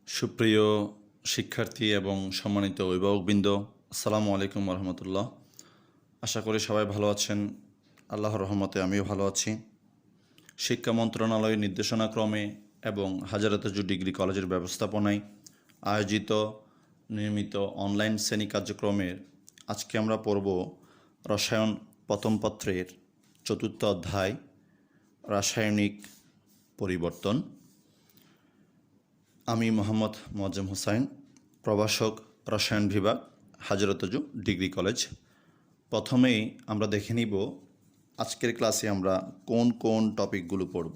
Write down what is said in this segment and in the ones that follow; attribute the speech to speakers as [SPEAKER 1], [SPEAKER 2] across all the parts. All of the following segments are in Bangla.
[SPEAKER 1] সুপ্রিয় শিক্ষার্থী এবং সম্মানিত অভিভাবকবৃন্দ, আসসালামু আলাইকুম রহমতুল্লাহ। আশা করি সবাই ভালো আছেন। আল্লাহর রহমতে আমিও ভালো আছি। শিক্ষা মন্ত্রণালয়ের নির্দেশনাক্রমে এবং হাজারাতাজু ডিগ্রি কলেজের ব্যবস্থাপনায় আয়োজিত নিয়মিত অনলাইন শ্রেণী কার্যক্রমের আজকে আমরা পড়ব রসায়ন প্রথম পত্রের চতুর্থ অধ্যায় রাসায়নিক পরিবর্তন। আমি মোহাম্মদ মোয়াজ্জেম হোসাইন, প্রভাষক, রসায়ন বিভাগ, হাজারাতাজু ডিগ্রি কলেজ। প্রথমেই আমরা দেখে নিব আজকের ক্লাসে আমরা কোন কোন টপিকগুলো পড়ব।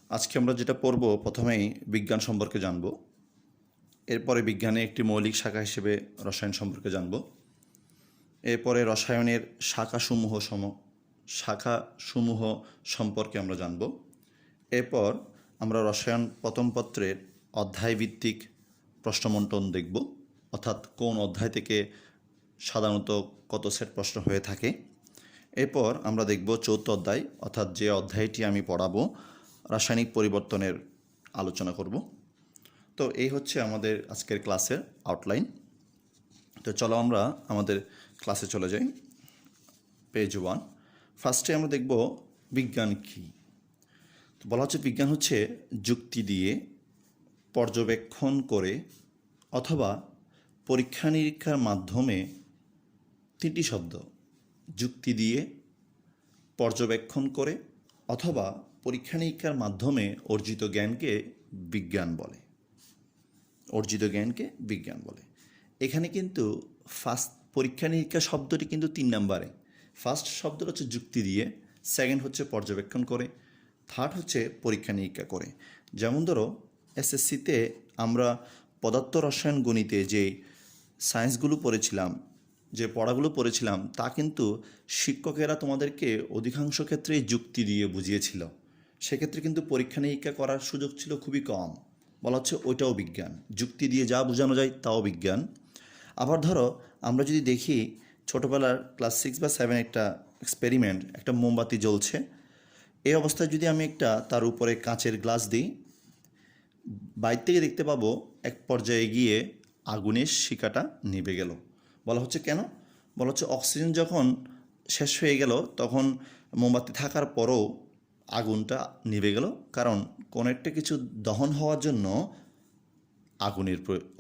[SPEAKER 1] আজকে আমরা যেটা পড়ব, প্রথমেই বিজ্ঞান সম্পর্কে জানব, এরপরে বিজ্ঞানে একটি মৌলিক শাখা হিসেবে রসায়ন সম্পর্কে জানব, এরপরে রসায়নের শাখাসমূহ সম্পর্কে আমরা জানব, এরপর আমরা রসায়ন প্রথম পত্রের অধ্যায়ভিত্তিক প্রশ্নমন্টন দেখব, অর্থাৎ কোন অধ্যায় থেকে সাধারণত কত সেট প্রশ্ন হয়ে থাকে। এরপর আমরা দেখব চৌথ অধ্যায়, অর্থাৎ যে অধ্যায়টি আমি পড়াবো রাসায়নিক পরিবর্তনের আলোচনা করব। তো এই হচ্ছে আমাদের আজকের ক্লাসের আউটলাইন। তো চলো আমরা আমাদের ক্লাসে চলে যাই। পেজ 1, ফার্স্টে আমরা দেখব বিজ্ঞান কী। তো বলা হচ্ছে বিজ্ঞান হচ্ছে যুক্তি দিয়ে, পর্যবেক্ষণ করে অথবা পরীক্ষা নিরীক্ষার মাধ্যমে, তিনটি শব্দ, যুক্তি দিয়ে, পর্যবেক্ষণ করে অথবা পরীক্ষা নিরীক্ষার মাধ্যমে অর্জিত জ্ঞানকে বিজ্ঞান বলে। এখানে কিন্তু ফার্স্ট পরীক্ষা নিরীক্ষা শব্দটি কিন্তু 3 নম্বরে। ফার্স্ট শব্দটা হচ্ছে যুক্তি দিয়ে, সেকেন্ড হচ্ছে পর্যবেক্ষণ করে, থার্ড হচ্ছে পরীক্ষা নিরীক্ষা করে। যেমন ধরো এসএসসিতে আমরা পদার্থ রসায়ন গণিতে যে সায়েন্সগুলো পড়েছিলাম, যে পড়াগুলো পড়েছিলাম, তা কিন্তু শিক্ষকেরা তোমাদেরকে অধিকাংশ ক্ষেত্রেই যুক্তি দিয়ে বুঝিয়েছিল। সেক্ষেত্রে কিন্তু পরীক্ষা নিরীক্ষা করার সুযোগ ছিল খুবই কম। বলা হচ্ছে ওইটাও বিজ্ঞান, যুক্তি দিয়ে যা বোঝানো যায় তাও বিজ্ঞান। আবার ধরো আমরা যদি দেখি ছোটোবেলার ক্লাস 6 বা 7 একটা এক্সপেরিমেন্ট, একটা মোমবাতি জ্বলছে, এই অবস্থায় যদি আমি তার উপরে কাঁচের গ্লাস দিই, বাইরে থেকে দেখতে পাবো এক পর্যায়ে গিয়ে আগুনের শিখাটা নিভে গেল। বলা হচ্ছে কেন? বলা হচ্ছে অক্সিজেন যখন শেষ হয়ে গেল তখন মোমবাতি থাকার পরও আগুনটা নিভে গেল, কারণ কোনো একটা কিছু দহন হওয়ার জন্য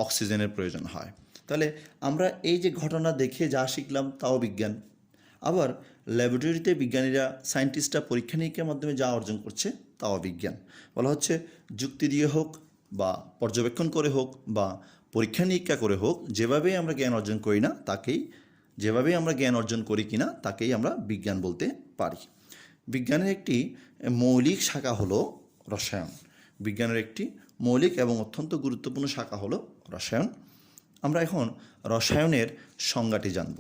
[SPEAKER 1] অক্সিজেনের প্রয়োজন হয়। তাহলে আমরা এই যে ঘটনা দেখে যা শিখলাম তাও বিজ্ঞান। আবার ল্যাবরেটরিতে বিজ্ঞানীরা, সায়েন্টিস্টরা পরীক্ষা নিরীক্ষার মাধ্যমে যা অর্জন করছে তাও বিজ্ঞান। বলা হচ্ছে যুক্তি দিয়ে হোক বা পর্যবেক্ষণ করে হোক বা পরীক্ষা নিরীক্ষা করে হোক, যেভাবেই আমরা জ্ঞান অর্জন করি কিনা তাকেই আমরা বিজ্ঞান বলতে পারি। বিজ্ঞানের একটি মৌলিক শাখা হলো রসায়ন। বিজ্ঞানের একটি মৌলিক এবং অত্যন্ত গুরুত্বপূর্ণ শাখা হলো রসায়ন। আমরা এখন রসায়নের সংজ্ঞাটি জানব।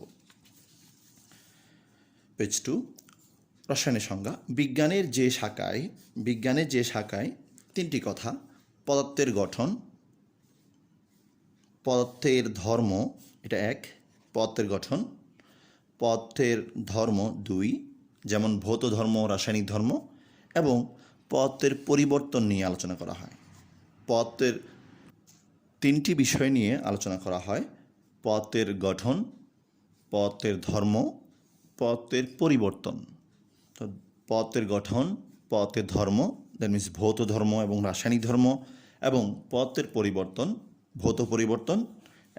[SPEAKER 1] পেজ 2, রসায়নের সংজ্ঞা। বিজ্ঞানের যে শাখায় 3টি কথা: পদার্থের গঠন, পদার্থের ধর্ম, এটা 1, পদার্থের গঠন, পদার্থের ধর্ম 2, যেমন ভৌত ধর্ম, রাসায়নিক ধর্ম, এবং পদার্থের পরিবর্তন নিয়ে আলোচনা করা হয়। পদার্থের 3টি বিষয় নিয়ে আলোচনা করা হয়: পদার্থের গঠন, পদার্থের ধর্ম, পদার্থের পরিবর্তন। তো পদার্থের গঠন, পদার্থের ধর্ম, দ্যাট মিনস ভৌত ধর্ম এবং রাসায়নিক ধর্ম, এবং পদার্থের পরিবর্তন, ভৌত পরিবর্তন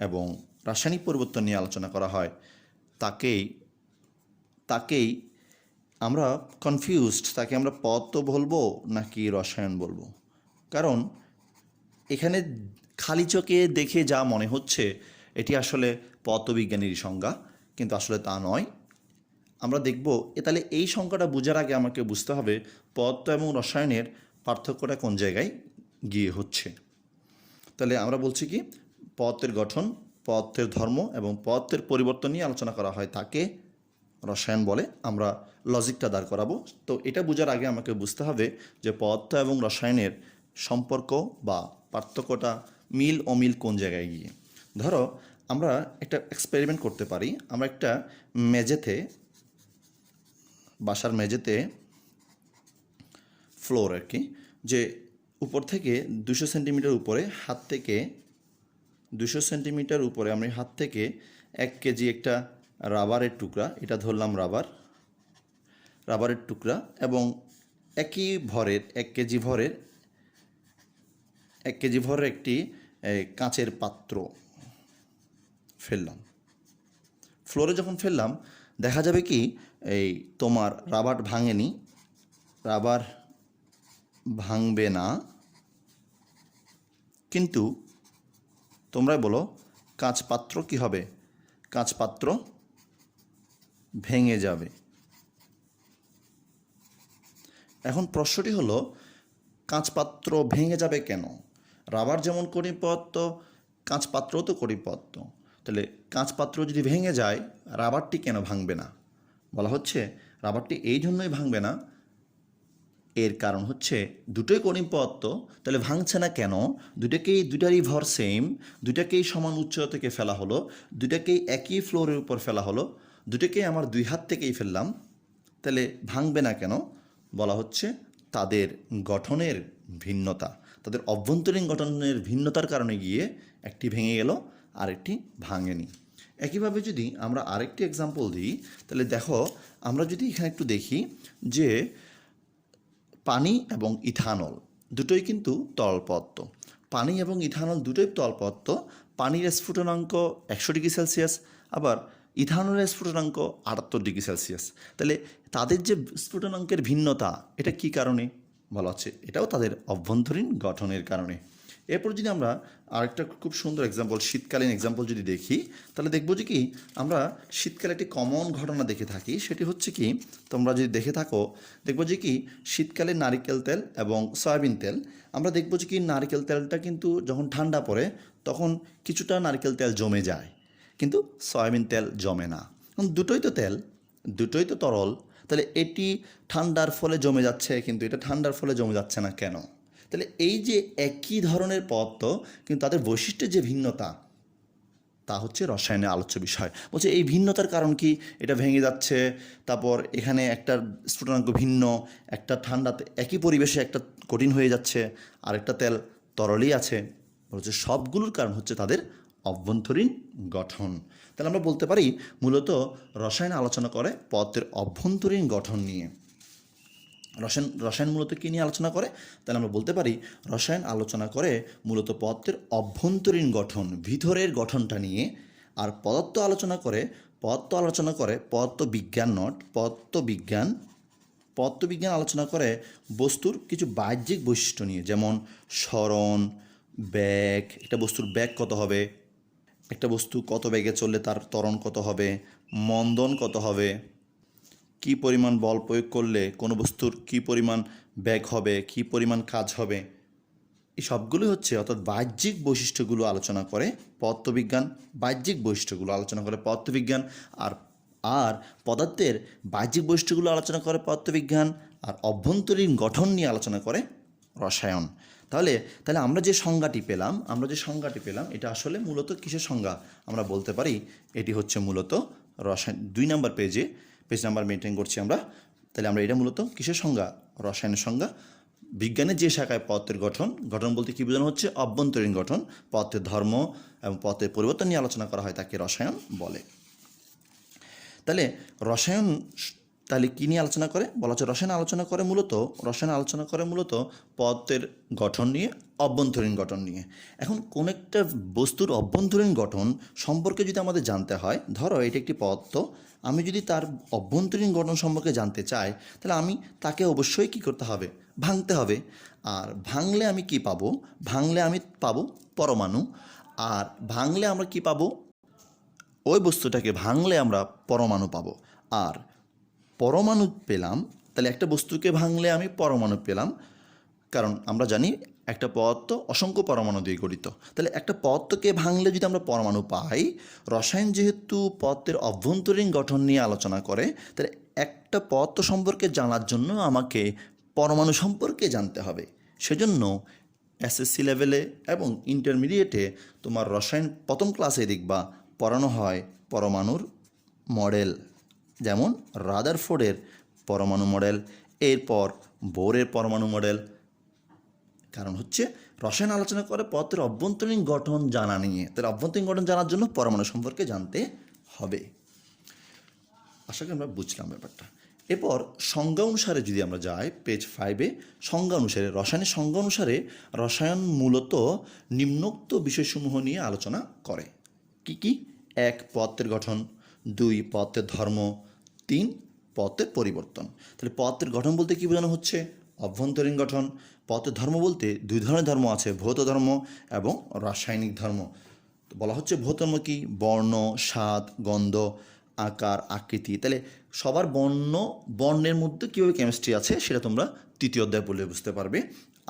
[SPEAKER 1] এবং রাসায়নিক পরিবর্তন নিয়ে আলোচনা করা হয়। তাকেই আমরা কনফিউজড, তাকে আমরা পদার্থ বলবো নাকি রসায়ন বলবো? কারণ এখানে খালি চোখে দেখে যা মনে হচ্ছে এটি আসলে পদার্থবিজ্ঞানীর সংজ্ঞা, কিন্তু আসলে তা নয়। আমরা দেখব তাহলে এই সংখ্যাটা বোঝার আগে আমাকে বুঝতে হবে পদার্থ এবং রসায়নের পার্থক্যটা কোন জায়গায় গিয়ে হচ্ছে। তাহলে আমরা বলছি কি, পদার্থের গঠন, পদার্থের ধর্ম এবং পদার্থের পরিবর্তন নিয়ে আলোচনা করা হয়, তাকে রসায়ন বলে। আমরা লজিকটা দাঁড় করাবো। তো এটা বোঝার আগে আমাকে বুঝতে হবে যে পদার্থ এবং রসায়নের সম্পর্ক বা পার্থক্যটা, মিল অমিল কোন জায়গায় গিয়ে। ধরো আমরা একটা এক্সপেরিমেন্ট করতে পারি। আমরা একটা বাসার মেঝেতে ফ্লোর আর কি, যে উপর থেকে 200 সেন্টিমিটার উপরে হাত থেকে 200 সেন্টিমিটার উপরে আমি হাত থেকে 1 কেজি একটা রাবারের টুকরা, এটা ধরলাম রাবারের টুকরা, এবং একই ভরের 1 কেজি ভরের 1 কেজি ভরের একটি কাঁচের পাত্র ফেললাম। ফ্লোরে যখন ফেললাম দেখা যাবে কি এই তোমার রাবার ভাঙেনি, রাবার ভাঙবে না, কিন্তু তোমরা বলো কাঁচ পাত্র কি হবে? কাঁচ পাত্র ভেঙে যাবে। এখন প্রশ্নটি হলো কাঁচ পাত্র ভেঙে যাবে কেন? রাবার যেমন কঠিন পদার্থ, কাঁচ পাত্রও তো কঠিন পদার্থ, তাহলে কাঁচ পাত্র যদি ভেঙে যায় রাবারটি কেন ভাঙবে না? বলা হচ্ছে রাবারটি এই জন্যই ভাঙবে না, এর কারণ হচ্ছে দুটোই কঠিন পদার্থ, তাহলে ভাঙছে না কেন? দুটারই ভর সেম, দুটাকেই সমান উচ্চতা থেকে ফেলা হলো, দুটাকেই একই ফ্লোরের উপর ফেলা হলো, দুটাকেই আমার 2 হাত থেকেই ফেললাম, তাহলে ভাঙবে না কেন? বলা হচ্ছে তাদের গঠনের ভিন্নতা, তাদের অভ্যন্তরীণ গঠনের ভিন্নতার কারণে গিয়ে একটি ভেঙে গেল আর একটি ভাঙেনি। একইভাবে যদি আমরা আরেকটি এক্সাম্পল দিই, তাহলে দেখো আমরা যদি এখানে একটু দেখি যে পানি এবং ইথানল দুটোই কিন্তু তরল পদার্থ। পানি এবং ইথানল দুটোই তরল পদার্থ। পানির স্ফুটনাঙ্ক 100 ডিগ্রি সেলসিয়াস, আবার ইথানলের স্ফুটনাঙ্ক 78 ডিগ্রি সেলসিয়াস। তাহলে তাদের যে স্ফুটনাঙ্কের ভিন্নতা, এটা কী কারণে? বলা হচ্ছে এটাও তাদের অভ্যন্তরীণ গঠনের কারণে। এরপর যদি আমরা আরেকটা খুব সুন্দর এক্সাম্পল, শীতকালীন এক্সাম্পল যদি দেখি, তাহলে দেখব যে কি আমরা শীতকালে একটি কমন ঘটনা দেখে থাকি। সেটি হচ্ছে কি, তোমরা যদি দেখে থাকো দেখব যে কি শীতকালে নারিকেল তেল এবং সয়াবিন তেল, আমরা দেখব যে কি নারিকেল তেলটা কিন্তু যখন ঠান্ডা পড়ে তখন কিছুটা নারিকেল তেল জমে যায়, কিন্তু সয়াবিন তেল জমে না। দুটোই তো তেল, দুটোই তো তরল, তাহলে এটি ঠান্ডার ফলে জমে যাচ্ছে কিন্তু এটা ঠান্ডার ফলে জমে যাচ্ছে না কেন? তাহলে এই যে একই ধরনের পদার্থ কিন্তু তাদের বৈশিষ্ট্যের যে ভিন্নতা, তা হচ্ছে রসায়নের আলোচ্য বিষয়। বলছে এই ভিন্নতার কারণ কি? এটা ভেঙে যাচ্ছে, তারপর এখানে একটা স্ফুটনাঙ্ক ভিন্ন, একটা ঠান্ডাতে একই পরিবেশে একটা কঠিন হয়ে যাচ্ছে, আর একটা তেল তরলই আছে। বলছে সবগুলোর কারণ হচ্ছে তাদের অভ্যন্তরীণ গঠন। তাহলে আমরা বলতে পারি মূলত রসায়ন আলোচনা করে পদার্থের অভ্যন্তরীণ গঠন নিয়ে। রসায়ন মূলত কী নিয়ে আলোচনা করে? তাহলে আমরা বলতে পারি রসায়ন আলোচনা করে মূলত পদার্থের অভ্যন্তরীণ গঠন, ভিতরের গঠনটা নিয়ে। আর পদার্থ আলোচনা করে পদার্থবিজ্ঞান আলোচনা করে বস্তুর কিছু বাহ্যিক বৈশিষ্ট্য নিয়ে, যেমন সরণ, বেগ, একটা বস্তুর বেগ কত হবে, একটা বস্তু কত বেগে চললে তার ত্বরণ কত হবে, মন্দন কত হবে, কী পরিমাণ বল প্রয়োগ করলে কোনো বস্তুর কী পরিমাণ বেগ হবে, কী পরিমাণ কাজ হবে, এই সবগুলোই হচ্ছে অর্থাৎ বাহ্যিক বৈশিষ্ট্যগুলো আলোচনা করে পদার্থবিজ্ঞান। বাহ্যিক বৈশিষ্ট্যগুলো আলোচনা করে পদার্থবিজ্ঞান, আর পদার্থের বাহ্যিক বৈশিষ্ট্যগুলো আলোচনা করে পদার্থবিজ্ঞান, আর অভ্যন্তরীণ গঠন নিয়ে আলোচনা করে রসায়ন। তাহলে আমরা যে সংজ্ঞাটি পেলাম এটা আসলে মূলত কিসের সংজ্ঞা? আমরা বলতে পারি এটি হচ্ছে মূলত রসায়ন। 2 নম্বর পেজ নাম্বার মেনটেন করছি আমরা। তাহলে আমরা এটা মূলত কিসের সংজ্ঞা? রসায়নের সংজ্ঞা। বিজ্ঞানের যে শাখায় পদার্থের গঠন বলতে কী বোঝানো হচ্ছে? অভ্যন্তরীণ গঠন, পদার্থের ধর্ম এবং পদার্থের পরিবর্তন নিয়ে আলোচনা করা হয়, তাকে রসায়ন বলে। তাহলে রসায়ন কী নিয়ে আলোচনা করে? বলা হচ্ছে রসায়ন আলোচনা করে মূলত পদার্থের গঠন নিয়ে, অভ্যন্তরীণ গঠন নিয়ে। এখন কোন একটা বস্তুর অভ্যন্তরীণ গঠন সম্পর্কে যদি আমাদের জানতে হয়, ধরো এটা একটি পদার্থ, আমি যদি তার অভ্যন্তরীণ গঠন সম্পর্কে জানতে চাই, তাহলে আমি তাকে অবশ্যই কী করতে হবে? ভাঙতে হবে। আর ভাঙলে আমি কি পাবো? ভাঙলে আমি পাবো পরমাণু। আর ভাঙলে আমরা কি পাবো? ওই বস্তুটাকে ভাঙলে আমরা পরমাণু পাবো। আর পরমাণু পেলাম, তাহলে একটা বস্তুকে ভাঙলে আমি পরমাণু পেলাম, কারণ আমরা জানি একটা পদার্থ অসংখ্য পরমাণু দিয়ে গঠিত। তাহলে একটা পদার্থকে ভাঙলে যদি আমরা পরমাণু পাই, রসায়ন যেহেতু পদার্থের অভ্যন্তরীণ গঠন নিয়ে আলোচনা করে, তাহলে একটা পদার্থ সম্পর্কে জানার জন্য আমাকে পরমাণু সম্পর্কে জানতে হবে। সেজন্য এসএসসি লেভেলে এবং ইন্টারমিডিয়েটে তোমার রসায়ন প্রথম ক্লাসে দেখবা পড়ানো হয় পরমাণুর মডেল, যেমন রাদারফোর্ডের পরমাণু মডেল, এরপর বোরের পরমাণু মডেল, কারণ হচ্ছে রসায়ন আলোচনা করে পদার্থের অভ্যন্তরীণ গঠন জানা নিয়ে। তাহলে অভ্যন্তরীণ গঠন জানার জন্য পরমাণু সম্পর্কে জানতে হবে। আশা করি আমরা বুঝলাম ব্যাপারটা। এরপর সংজ্ঞা অনুসারে যদি আমরা যাই পেজ 5-এ, সংজ্ঞা অনুসারে রসায়নের সংজ্ঞা অনুসারে রসায়ন মূলত নিম্নোক্ত বিষয়সমূহ নিয়ে আলোচনা করে। কি কি? 1 পদার্থের গঠন, 2 পদার্থের ধর্ম, 3 পদার্থের পরিবর্তন। তাহলে পদার্থের গঠন বলতে কী বোঝানো হচ্ছে? অভ্যন্তরীণ গঠন। পদার্থের ধর্ম বলতে 2 ধরনের ধর্ম আছে, ভৌত ধর্ম এবং রাসায়নিক ধর্ম। বলা হচ্ছে ভৌত ধর্ম কি? বর্ণ, স্বাদ, গন্ধ, আকার, আকৃতি। তাহলে সবার বর্ণের মধ্যে কীভাবে কেমিস্ট্রি আছে সেটা তোমরা 3য় অধ্যায় পড়লে বুঝতে পারবে।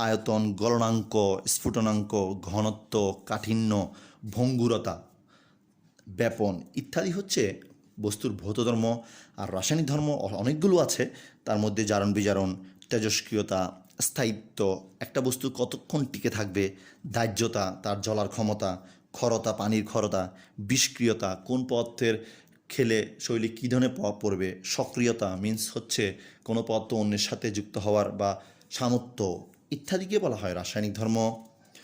[SPEAKER 1] আয়তন, গলনাঙ্ক, স্ফুটনাঙ্ক, ঘনত্ব, কাঠিন্য, ভঙ্গুরতা, ব্যাপন ইত্যাদি হচ্ছে বস্তুর ভৌত ধর্ম। আর রাসায়নিক ধর্ম অনেকগুলো আছে, তার মধ্যে জারণ বিজারণ, তেজস্ক্রিয়তা, স্থায়িত্ব, একটা বস্তু কতক্ষণ টিকে থাকবে, দাহ্যতা, তার জ্বলার ক্ষমতা, ক্ষরতা, পানির ক্ষরতা, বিষক্রিয়তা, কোন পদার্থের খেলে শৈলী কী ধরনের প্রভাব পড়বে, সক্রিয়তা মিন্স হচ্ছে কোনো পদার্থ অন্যের সাথে যুক্ত হওয়ার বা সামর্থ্য ইত্যাদিকে বলা হয় রাসায়নিক ধর্ম।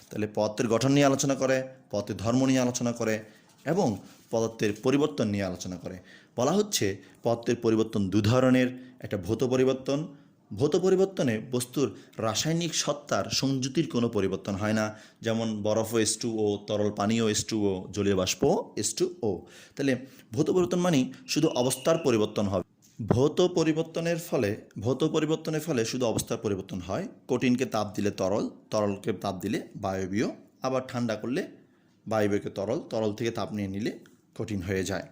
[SPEAKER 1] তাহলে পদার্থের গঠন নিয়ে আলোচনা করে, পদার্থের ধর্ম নিয়ে আলোচনা করে এবং পদার্থের পরিবর্তন নিয়ে আলোচনা করে। বলা হচ্ছে পদার্থের পরিবর্তন 2 ধরনের, একটা ভৌত পরিবর্তন। ভৌত পরিবর্তনে বস্তুর রাসায়নিক সত্তার সংযুতির কোনো পরিবর্তন হয় না, যেমন বরফও H2O, তরল পানীয় H2O, জলীয় বাষ্প H2O। তাহলে ভৌত পরিবর্তন মানে শুধু অবস্থার পরিবর্তন হবে। ভৌত পরিবর্তনের ফলে শুধু অবস্থার পরিবর্তন হয়। কঠিনকে তাপ দিলে তরল, তরলকে তাপ দিলে বায়বীয়, আবার ঠান্ডা করলে বায়বীয়কে তরল থেকে তাপ নিয়ে নিলে কঠিন হয়ে যায়।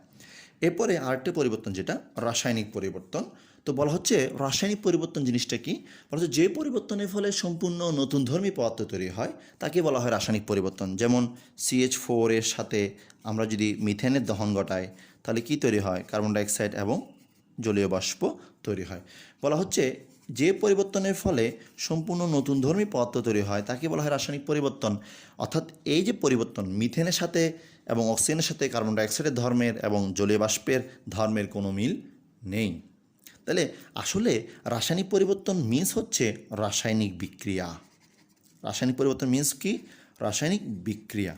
[SPEAKER 1] এরপরে আরেকটা পরিবর্তন যেটা রাসায়নিক পরিবর্তন। তো বলা হচ্ছে রাসায়নিক পরিবর্তন জিনিসটা কি? বলা হচ্ছে যে পরিবর্তনের ফলে সম্পূর্ণ নতুন ধর্মী পদার্থ তৈরি হয় তাকে বলা হয় রাসায়নিক পরিবর্তন। যেমন CH4 এর সাথে আমরা যদি মিথেনের দহন ঘটাই তাহলে কি তৈরি হয়? কার্বন ডাইঅক্সাইড এবং জলীয় বাষ্প তৈরি হয়। বলা হচ্ছে যে পরিবর্তনের ফলে সম্পূর্ণ নতুন ধর্মী পদার্থ তৈরি হয় তাকে বলা হয় রাসায়নিক পরিবর্তন। অর্থাৎ এই যে পরিবর্তন মিথেনের সাথে এবং অক্সিজেনের সাথে কার্বন ডাইঅক্সাইডের ধর্মের এবং জলীয় বাষ্পের ধর্মের কোনো মিল নেই। তাহলে আসলে রাসায়নিক পরিবর্তন মিন্স হচ্ছে রাসায়নিক বিক্রিয়া। রাসায়নিক পরিবর্তন মিন্স কি? রাসায়নিক বিক্রিয়া।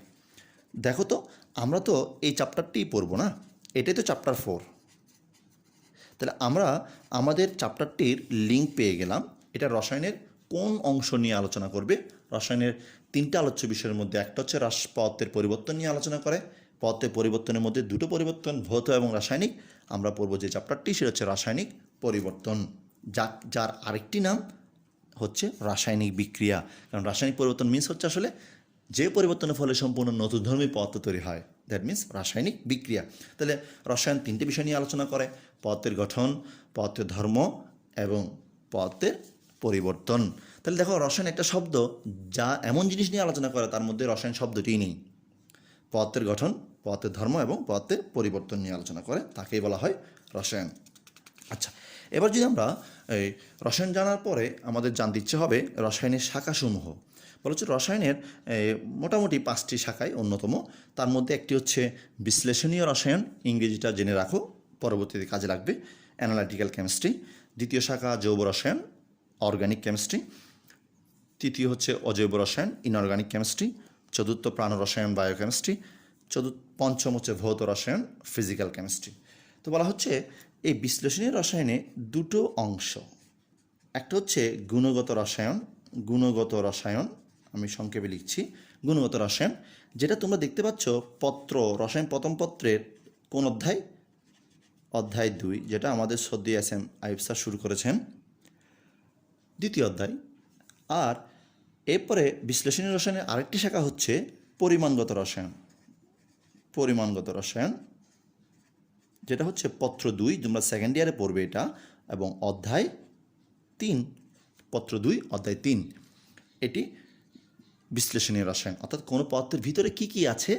[SPEAKER 1] দেখো তো আমরা তো এই চ্যাপ্টারটিই পড়বো না, এটাই তো চ্যাপ্টার 4। তাহলে আমরা আমাদের চ্যাপ্টারটির লিঙ্ক পেয়ে গেলাম। এটা রসায়নের কোন অংশ নিয়ে আলোচনা করবে? রসায়নের 3টা আলোচ্য বিষয়ের মধ্যে একটা হচ্ছে পদার্থের পরিবর্তন নিয়ে আলোচনা করে। পদার্থের পরিবর্তনের মধ্যে 2টো পরিবর্তন, ভৌত এবং রাসায়নিক। আমরা পড়ব যে চ্যাপ্টারটি সেটা হচ্ছে রাসায়নিক পরিবর্তন, যার আরেকটি নাম হচ্ছে রাসায়নিক বিক্রিয়া। কারণ রাসায়নিক পরিবর্তন মিন্স হচ্ছে আসলে যে পরিবর্তনের ফলে সম্পূর্ণ নতুন ধর্মী পদার্থ তৈরি হয়, দ্যাট মিন্স রাসায়নিক বিক্রিয়া। তাহলে রসায়ন 3টে বিষয় নিয়ে আলোচনা করে: পদার্থের গঠন, পদার্থের ধর্ম এবং পদার্থের পরিবর্তন। তাহলে দেখো রসায়ন একটা শব্দ যা এমন জিনিস নিয়ে আলোচনা করে তার মধ্যে রসায়ন শব্দটিই নেই। পদার্থের গঠন, পদার্থের ধর্ম এবং পদার্থের পরিবর্তন নিয়ে আলোচনা করে, তাকেই বলা হয় রসায়ন। আচ্ছা, এবার যদি আমরা এই রসায়ন জানার পরে আমাদের জানতে ইচ্ছে হবে রসায়নের শাখাসমূহ। বলা হচ্ছে রসায়নের মোটামুটি 5টি শাখায় অন্যতম। তার মধ্যে একটি হচ্ছে বিশ্লেষণীয় রসায়ন, ইংরেজিটা জেনে রাখো, পরবর্তীতে কাজে লাগবে, অ্যানালাইটিক্যাল কেমিস্ট্রি। দ্বিতীয় শাখা জৈব রসায়ন, অর্গানিক কেমিস্ট্রি। তৃতীয় হচ্ছে অজৈব রসায়ন, ইনঅর্গানিক কেমিস্ট্রি। চতুর্থ প্রাণ রসায়ন, বায়োকেমিস্ট্রি। পঞ্চম হচ্ছে ভৌত রসায়ন, ফিজিক্যাল কেমিস্ট্রি। তো বলা হচ্ছে এই বিশ্লেষণীয় রসায়নে 2টো অংশ। একটা হচ্ছে গুণগত রসায়ন, আমি সংক্ষেপে লিখছি গুণগত রসায়ন, যেটা তোমরা দেখতে পাচ্ছ রসায়ন প্রথম পত্রের কোন অধ্যায়? অধ্যায় 2, যেটা আমাদের সদ্য SM আইয়ুব স্যার শুরু করেছেন, 2য় অধ্যায়। আর এরপরে বিশ্লেষণী রসায়নের আরেকটি শাখা হচ্ছে পরিমাণগত রসায়ন, যেটা হচ্ছে পত্র 2, তোমরা সেকেন্ড ইয়ারে পড়বে এটা, এবং অধ্যায় 3, পত্র 2 অধ্যায় 3। এটি বিশ্লেষণীয় রসায়ন, অর্থাৎ কোনো পদার্থের ভিতরে কি আছে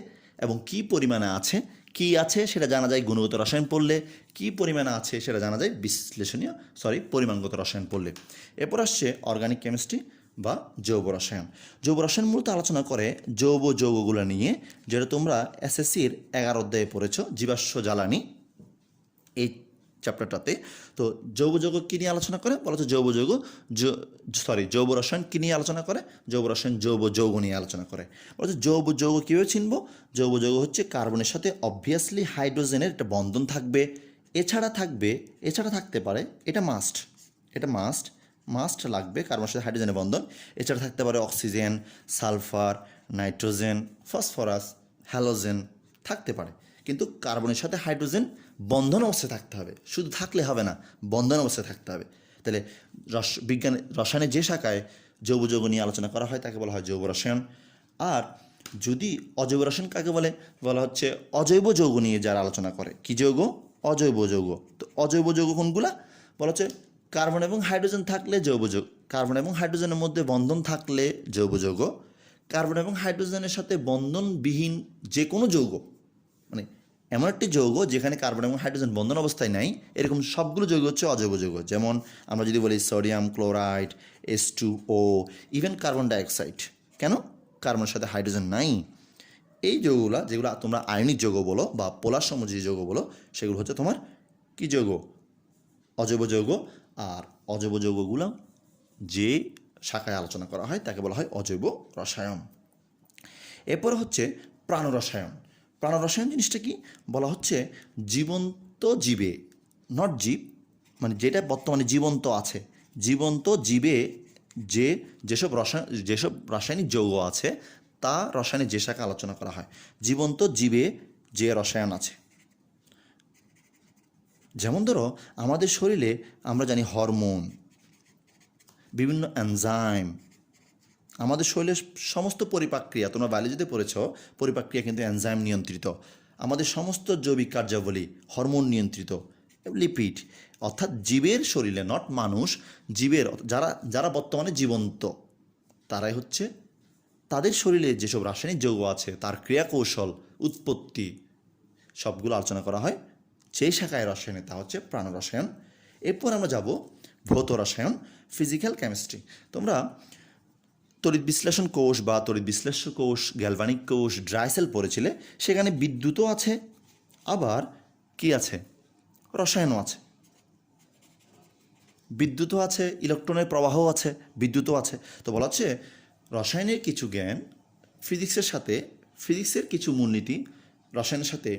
[SPEAKER 1] এবং কি পরিমাণে আছে, কি আছে সেটা জানা যায় গুণগত রসায়ন পড়লে, কি পরিমাণে আছে সেটা জানা যায় পরিমাণগত রসায়ন পড়লে। এরপর আসছে অর্গানিক কেমিস্ট্রি বা জৈব রসায়ন। জৈব রসায়ন মূলত আলোচনা করে যৌগগুলো নিয়ে, যেটা তোমরা SSCর 11 অধ্যায়ে পড়েছ, জীবাশ্ম জ্বালানি। এই চ্যাপ্টারটাতে। তো জৈব যৌগ কী নিয়ে আলোচনা করে? বলা হচ্ছে জৈব যৌগ জৈব রসায়ন কী নিয়ে আলোচনা করে? জৈব রসায়ন জৈব যৌগ নিয়ে আলোচনা করে। বলা হচ্ছে জৈব যৌগ কীভাবে চিনব? জৈব যৌগ হচ্ছে কার্বনের সাথে অবভিয়াসলি হাইড্রোজেনের একটা বন্ধন থাকবে, এছাড়া থাকতে পারে, এটা মাস্ট লাগবে কার্বনের সাথে হাইড্রোজেনের বন্ধন। এছাড়া থাকতে পারে oxygen, sulphur, nitrogen, phosphorus, halogen থাকতে পারে, কিন্তু কার্বনের সাথে হাইড্রোজেন বন্ধন অবস্থায় থাকতে হবে, শুধু থাকলে হবে না, বন্ধন অবস্থায় থাকতে হবে। তাহলে রসায়নের যে শাখায় জৈব যৌগ নিয়ে আলোচনা করা হয় তাকে বলা হয় জৈব রসায়ন। আর যদি অজৈব রসায়ন কাকে বলে? বলা হচ্ছে অজৈব যৌগ নিয়ে যারা আলোচনা করে। কি যৌগ? অজৈব যৌগ। তো অজৈব যৌগ কোনগুলা? বলা হচ্ছে কার্বন এবং হাইড্রোজেন থাকলে জৈব যৌগ, কার্বন এবং হাইড্রোজেনের মধ্যে বন্ধন থাকলে জৈব যৌগ, কার্বন এবং হাইড্রোজেনের সাথে বন্ধনবিহীন যে কোনো যৌগ, মানে এমন একটি যৌগ যেখানে কার্বন এবং হাইড্রোজেন বন্ধন অবস্থায় নাই, এরকম সবগুলো যৌগ হচ্ছে অজৈব যৌগ। যেমন আমরা যদি বলি sodium chloride, H2O, even carbon dioxide. কেন? কার্বনের সাথে হাইড্রোজেন নাই। এই যৌগগুলো যেগুলো তোমরা আয়নিক যৌগ বলো বা পোলার সমযোজী যৌগ বলো, সেগুলো হচ্ছে তোমার কি যৌগ? অজৈব যৌগ। আর অজৈব যৌগগুলো যে শাখায় আলোচনা করা হয় তাকে বলা হয় অজৈব রসায়ন। এরপর হচ্ছে প্রাণরসায়ন। প্রাণরসায়ন জিনিসটা কি? বলা হচ্ছে জীবন্ত জীবে, নট জীব, মানে যেটা বর্তমানে জীবন্ত আছে, জীবন্ত জীবে যেসব রাসায়নিক যৌগ আছে তা রসায়নের যে শাখা আলোচনা করা হয়। জীবন্ত জীবে যে রসায়ন আছে, যেমন ধরো আমাদের শরীরে আমরা জানি হরমোন, বিভিন্ন এনজাইম, আমাদের শরীরের সমস্ত পরিপাক্রিয়া, তোমরা বায়োলজিতে পড়েছ, পরিপাক্রিয়া কিন্তু এনজাইম নিয়ন্ত্রিত। আমাদের সমস্ত জৈবিক কার্যাবলী হরমোন নিয়ন্ত্রিত। লিপিড, অর্থাৎ জীবের শরীরে, নট মানুষ, জীবের যারা বর্তমানে জীবন্ত, তারাই হচ্ছে তাদের শরীরে যেসব রাসায়নিক যৌগ আছে তার ক্রিয়াকৌশল, উৎপত্তি সবগুলো আলোচনা করা হয় সেই শাখায় রসায়নে, তা হচ্ছে প্রাণরসায়ন। এরপর আমরা যাব ভৌত রসায়ন, ফিজিক্যাল কেমিস্ট্রি। তোমরা তড়িৎ বিশ্লেষণ কোষ বা তড়িৎ বিশ্লেষ্য কোষ, গ্যালভানিক কোষ, ড্রাই সেল পড়েছিলে। সেখানে বিদ্যুৎও আছে, আবার কি আছে? রসায়নও আছে। বিদ্যুৎও আছে, ইলেকট্রনের প্রবাহও আছে, বিদ্যুৎও আছে। তো বলা হচ্ছে রসায়নের কিছু জ্ঞান ফিজিক্সের কিছু মূলনীতি রসায়নের সাথে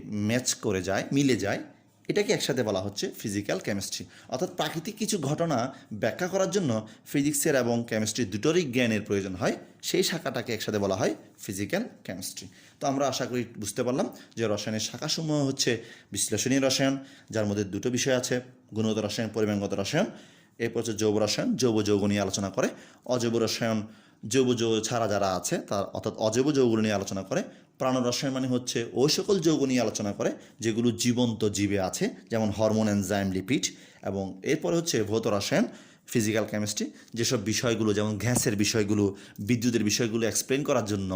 [SPEAKER 1] মিলে যায়, এটাকে একসাথে বলা হচ্ছে ফিজিক্যাল কেমিস্ট্রি। অর্থাৎ প্রাকৃতিক কিছু ঘটনা ব্যাখ্যা করার জন্য ফিজিক্সের এবং কেমিস্ট্রি দুটোরই জ্ঞানের প্রয়োজন হয়, সেই শাখাটাকে একসাথে বলা হয় ফিজিক্যাল কেমিস্ট্রি। তো আমরা আশা করি বুঝতে পারলাম যে রসায়নের শাখাসমূহ হচ্ছে বিশ্লেষণী রসায়ন, যার মধ্যে দুটো বিষয় আছে, গুণগত রসায়ন, পরিমাণগত রসায়ন। এরপর হচ্ছে জৈব রসায়ন, জৈব যৌগ নিয়ে আলোচনা করে। অজৈব রসায়ন জৈব যৌগ ছাড়া যারা আছে তার, অর্থাৎ অজৈব যৌগগুলো নিয়ে আলোচনা করে। প্রাণরসায়ন মানে হচ্ছে ওই সকল যৌগ নিয়ে আলোচনা করে যেগুলো জীবন্ত জীবে আছে, যেমন হরমোন, এনজাইম, লিপিড। এবং এরপরে হচ্ছে ভৌত রসায়ন, ফিজিক্যাল কেমিস্ট্রি, যেসব বিষয়গুলো যেমন গ্যাসের বিষয়গুলো, বিদ্যুতের বিষয়গুলো এক্সপ্লেন করার জন্য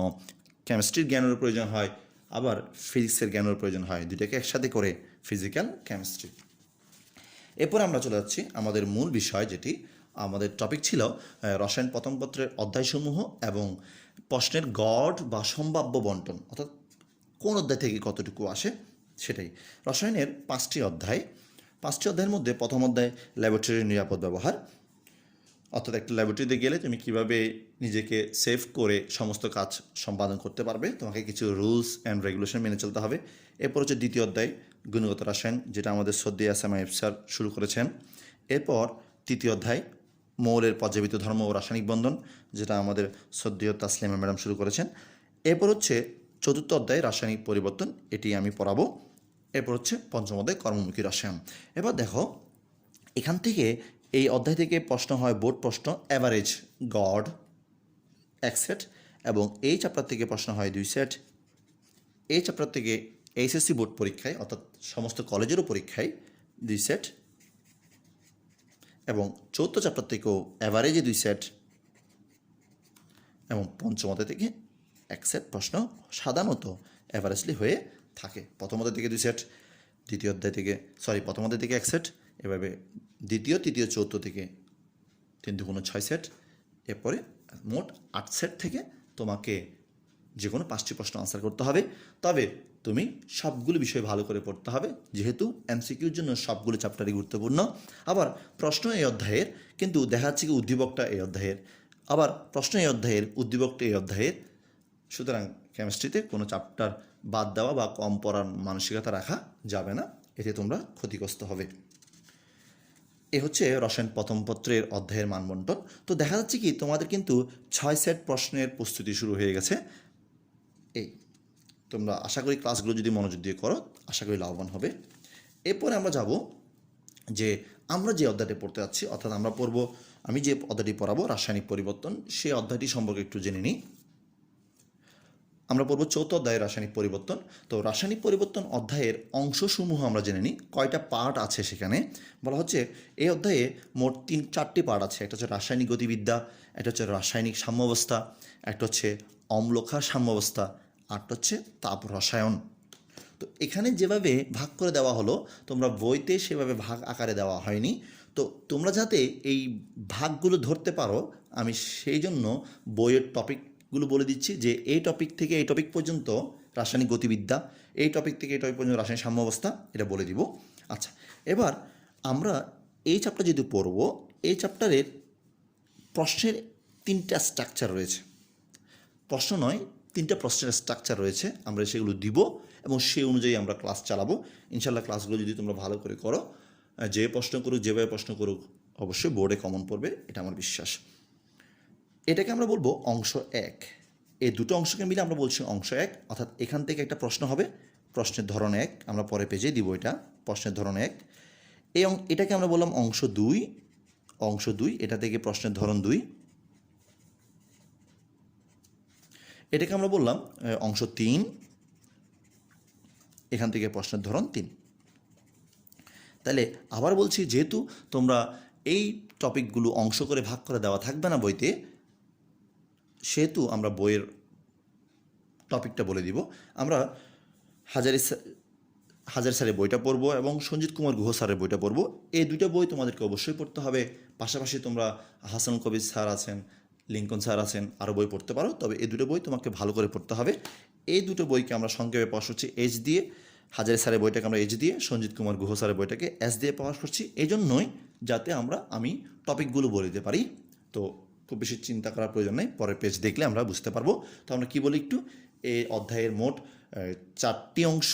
[SPEAKER 1] কেমিস্ট্রির জ্ঞানের প্রয়োজন হয়, আবার ফিজিক্সের জ্ঞানের প্রয়োজন হয়, দুটাকে একসাথে করে ফিজিক্যাল কেমিস্ট্রি। এরপর আমরা চলে যাচ্ছি আমাদের মূল বিষয়, যেটি আমাদের টপিক ছিল রসায়ন প্রথম পত্রের অধ্যায়সমূহ এবং প্রশ্নের গড় বা সম্ভাব্য বন্টন, অর্থাৎ কোন অধ্যায় থেকে কতটুকু আসে সেটাই। রসায়নের 5টি অধ্যায়ের মধ্যে প্রথম অধ্যায় ল্যাবরেটরির নিরাপদ ব্যবহার, অর্থাৎ একটা ল্যাবরেটরিতে গেলে তুমি কিভাবে নিজেকে সেভ করে সমস্ত কাজ সম্পাদন করতে পারবে, তোমাকে কিছু রুলস অ্যান্ড রেগুলেশন মেনে চলতে হবে। এরপর হচ্ছে দ্বিতীয় অধ্যায় গুণগত রসায়ন, যেটা আমাদের শ্রদ্ধেয় এসএমআইএফ স্যার শুরু করেছেন। এরপর তৃতীয় অধ্যায় মৌলের পর্যাবৃত ধর্ম ও রাসায়নিক বন্ধন, যেটা আমাদের শ্রদ্ধেয় তাসলিমা ম্যাডাম শুরু করেছেন। এরপর হচ্ছে চতুর্থ অধ্যায় রাসায়নিক পরিবর্তন, এটি আমি পড়াবো। এরপর হচ্ছে পঞ্চম অধ্যায় কর্মমুখী রসায়ন। এবার দেখো, এখান থেকে এই অধ্যায় থেকে প্রশ্ন হয়, বোর্ড প্রশ্ন, অ্যাভারেজ, গড় 1 সেট, এবং এই চ্যাপ্টার থেকে প্রশ্ন হয় 2 সেট। এই চ্যাপ্টার থেকে এইচএসসি বোর্ড পরীক্ষায়, অর্থাৎ সমস্ত কলেজেরও পরীক্ষায় 2 সেট, এবং চৌথ চ্যাপ্টার থেকেও অ্যাভারেজে 2 সেট, এবং পঞ্চম অধ্যায় থেকে 1 সেট প্রশ্ন সাধারণত অ্যাভারেজলি হয়ে থাকে। প্রথম অধ্যায় থেকে 2 সেট, প্রথম অধ্যায় থেকে 1 সেট, এভাবে দ্বিতীয়, তৃতীয়, চৌথ থেকে 3 × 6 সেট, এরপরে মোট 8 সেট থেকে তোমাকে যে কোনো 5টি প্রশ্ন আনসার করতে হবে। তবে তুমি সবগুলো বিষয় ভালো করে পড়তে হবে, যেহেতু এমসিকিউর জন্য সবগুলো চ্যাপ্টারই গুরুত্বপূর্ণ। আবার প্রশ্ন এই অধ্যায়ের, কিন্তু দেখা যাচ্ছে কি উদ্দীপকটা এই অধ্যায়ের, আবার প্রশ্ন এই অধ্যায়ের, উদ্দীপকটা এই অধ্যায়ের। সুতরাং কেমিস্ট্রিতে কোনো চ্যাপ্টার বাদ দেওয়া বা কম পড়ার মানসিকতা রাখা যাবে না, এতে তোমরা ক্ষতিগ্রস্ত হবে। এ হচ্ছে রসায়ন প্রথম পত্রের অধ্যায়ের মানবন্টন। তো দেখা যাচ্ছে কি তোমাদের কিন্তু 6 সেট প্রশ্নের প্রস্তুতি শুরু হয়ে গেছে। এই তোমরা আশা করি ক্লাসগুলো যদি মনোযোগ দিয়ে করো, আশা করি লাভবান হবে। এরপরে আমরা যাব যে আমরা যে অধ্যায়টি পড়তে যাচ্ছি, অর্থাৎ আমরা পড়ব, আমি যে অধ্যায়টি পড়াবো রাসায়নিক পরিবর্তন, সেই অধ্যায়টি সম্পর্কে একটু জেনে নিই। আমরা পড়ব 4th অধ্যায়ের রাসায়নিক পরিবর্তন। তো রাসায়নিক পরিবর্তন অধ্যায়ের অংশসমূহ আমরা জেনে নিই, কয়টা পার্ট আছে সেখানে। বলা হচ্ছে এই অধ্যায়ে মোট 4টি পার্ট আছে। একটা হচ্ছে রাসায়নিক গতিবিদ্যা, একটা হচ্ছে রাসায়নিক সাম্যাবস্থা, একটা হচ্ছে অম্লক্ষার সাম্যাবস্থা, আরটা হচ্ছে তাপ রসায়ন। তো এখানে যেভাবে ভাগ করে দেওয়া হলো, তোমরা বইতে সেভাবে ভাগ আকারে দেওয়া হয়নি। তো তোমরা যাতে এই ভাগগুলো ধরতে পারো, আমি সেই জন্য বইয়ের টপিকগুলো বলে দিচ্ছি, যে এই টপিক থেকে এই টপিক পর্যন্ত রাসায়নিক গতিবিদ্যা, এই টপিক থেকে এই টপিক পর্যন্ত রাসায়নিক সাম্যাবস্থা, এটা বলে দিব। আচ্ছা, এবার আমরা এই চ্যাপ্টার যেহেতু পড়ব, এই চ্যাপ্টারের প্রশ্নের 3টা স্ট্রাকচার রয়েছে। প্রশ্ন নয়, 3টা প্রশ্নের স্ট্রাকচার রয়েছে, আমরা সেগুলো দিব এবং সেই অনুযায়ী আমরা ক্লাস চালাবো। ইনশাল্লাহ ক্লাসগুলো যদি তোমরা ভালো করে করো, যে প্রশ্ন করুক, যেভাবে প্রশ্ন করুক, অবশ্যই বোর্ডে কমন পড়বে, এটা আমার বিশ্বাস। এটাকে আমরা বলবো অংশ 1। এই দুটো অংশকে মিলে আমরা বলছি অংশ 1, অর্থাৎ এখান থেকে একটা প্রশ্ন হবে, প্রশ্নের ধরন 1, আমরা পরে পেজে দিব এটা, প্রশ্নের ধরন 1। এটাকে আমরা বললাম অংশ 2, অংশ 2, এটা থেকে প্রশ্নের ধরন 2। এটাকে আমরা বললাম অংশ 3, এখান থেকে প্রশ্নের ধরন 3। তাহলে আবার বলছি, যেহেতু তোমরা এই টপিকগুলো অংশ করে ভাগ করে দেওয়া থাকবে না বইতে, সেহেতু আমরা বইয়ের টপিকটা বলে দিব। আমরা হাজারি স্যারের বইটা পড়বো এবং সঞ্জিত কুমার গুহ স্যারের বইটা পড়বো। এই দুইটা বই তোমাদেরকে অবশ্যই পড়তে হবে। পাশাপাশি তোমরা হাসানুল কবির স্যার আছেন, লিঙ্কন স্যার আছেন, আরও বই পড়তে পারো, তবে এই দুটো বই তোমাকে ভালো করে পড়তে হবে। এই দুটো বইকে আমরা সংক্ষেপে পাস করছি এইচ দিয়ে, হাজারি স্যারের বইটাকে আমরা এইচ দিয়ে, সঞ্জিত কুমার গুহ স্যারের বইটাকে এস দিয়ে পাস করছি, এই জন্যই যাতে আমি টপিকগুলো বলে দিতে পারি। তো খুব বেশি চিন্তা করার প্রয়োজন নেই, পরের পেজ দেখলে আমরা বুঝতে পারবো। তো আমরা কী বলি একটু, এই অধ্যায়ের মোট 4টি অংশ,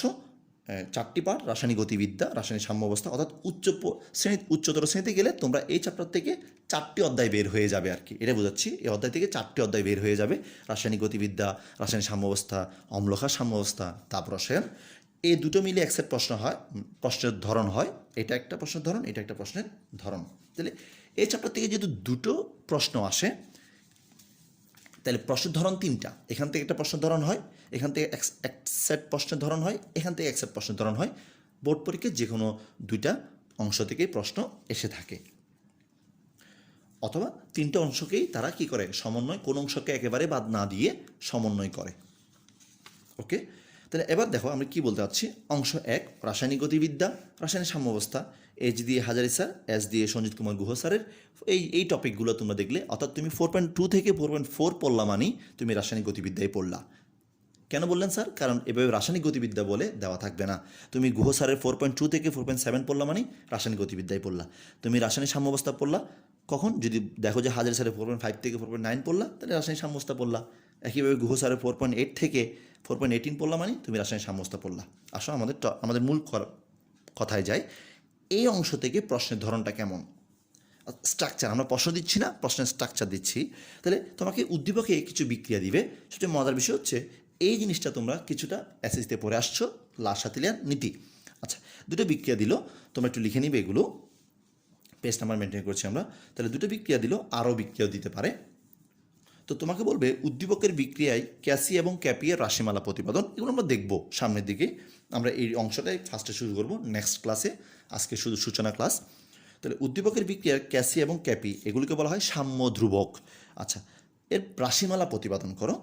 [SPEAKER 1] 4টি পার্ট, রাসায়নিক গতিবিদ্যা, রাসায়নিক সাম্যাবস্থা, অর্থাৎ উচ্চতর শ্রেণীতে গেলে তোমরা এই চ্যাপ্টার থেকে 4টি অধ্যায় বের হয়ে যাবে আর কি, এটা বোঝাচ্ছি। এই অধ্যায় থেকে 4টি অধ্যায় বের হয়ে যাবে, রাসায়নিক গতিবিদ্যা, রাসায়নিক সাম্যাবস্থা, অম্লক্ষার সাম্যাবস্থা, তাপ রসায়ন। এই দুটো মিলে এক সেট প্রশ্ন হয়, প্রশ্নের ধরন হয়, এটা একটা প্রশ্নের ধরন, এটা একটা প্রশ্নের ধরন। তাহলে এই চ্যাপ্টার থেকে যেহেতু দুটো প্রশ্ন আসে, তাহলে প্রশ্নের ধরন 3টা। এখান থেকে একটা প্রশ্নের ধরন হয়, এখান থেকে এক সেট প্রশ্নের ধরন হয়, এখান থেকে এক সেট প্রশ্নের ধরন হয়। বোর্ড পরীক্ষায় যে কোনো 2টা অংশ থেকেই প্রশ্ন এসে থাকে, অথবা 3টে অংশকেই তারা কি করে, সমন্বয়, কোন অংশকে একেবারে বাদ না দিয়ে সমন্বয় করে। ওকে, তাহলে এবার দেখো আমরা কি বলতে চাচ্ছি। অংশ 1 রাসায়নিক গতিবিদ্যা, রাসায়নিক সাম্যাবস্থা, এইচ দিয়ে হাজারি স্যার, এস দিয়ে সঞ্জিত কুমার গুহ স্যারের এই টপিকগুলো তোমরা দেখলে, অর্থাৎ তুমি 4.2 থেকে 4.4 পড়লা মানেই তুমি রাসায়নিক গতিবিদ্যায় পড়লা। কেন বললেন স্যার? কারণ এভাবে রাসায়নিক গতিবিদ্যা বলে দেওয়া থাকবে না। তুমি গুহ স্যারের 4.2 থেকে 4.7 পড়লা মানেই রাসায়নিক গতিবিদ্যায় পড়লা। তুমি রাসায়নিক সাম্যাবস্থা পড়লা কখন, যদি দেখো যে হাজারি স্যারের 4.5 থেকে 4.9 পড়লা, তাহলে রাসায়নিক সাম্যাবস্থা পড়লা। একইভাবে গুহ স্যারের 4.8 থেকে 4.18 পড়লা মানে তুমি রাসায়নিক সাম্যাবস্থা পড়লা। আসো আমাদের মূল কথায় যাই। এই অংশ থেকে প্রশ্নের ধরনটা কেমন, স্ট্রাকচার, আমরা প্রশ্ন দিচ্ছি না, প্রশ্নের স্ট্রাকচার দিচ্ছি। তাহলে তোমাকে উদ্দীপকে কিছু বিক্রিয়া দিবে। সবচেয়ে মজার বিষয় হচ্ছে এই জিনিসটা তোমরা কিছুটা এসএসসিতে পড়ে আসছো, লাসাতিলিয়ান নীতি। আচ্ছা, দুটো বিক্রিয়া দিল, তোমরা একটু লিখে নিবে এগুলো, পেজ নাম্বার মেনটেন করছি আমরা। তাহলে দুটো বিক্রিয়া দিল, আরও বিক্রিয়াও দিতে পারে। তো তোমাকে বলবে উদ্দীপকের বিক্রিয়ায় ক্যাসি এবং ক্যাপিয়ের রাশিমালা প্রতিপাদন, এগুলো আমরা দেখব সামনের দিকে। আমরা এই অংশটাই ফার্স্টে শুরু করব নেক্সট ক্লাসে, আজকে শুধু সূচনা ক্লাস। তাহলে উদ্দীপকের বিক্রিয়ার ক্যাসি এবং ক্যাপি এগুলিকে বলা হয় সাম্য ধ্রুবক। আচ্ছা, এর রাশিমালা প্রতিপাদন করো।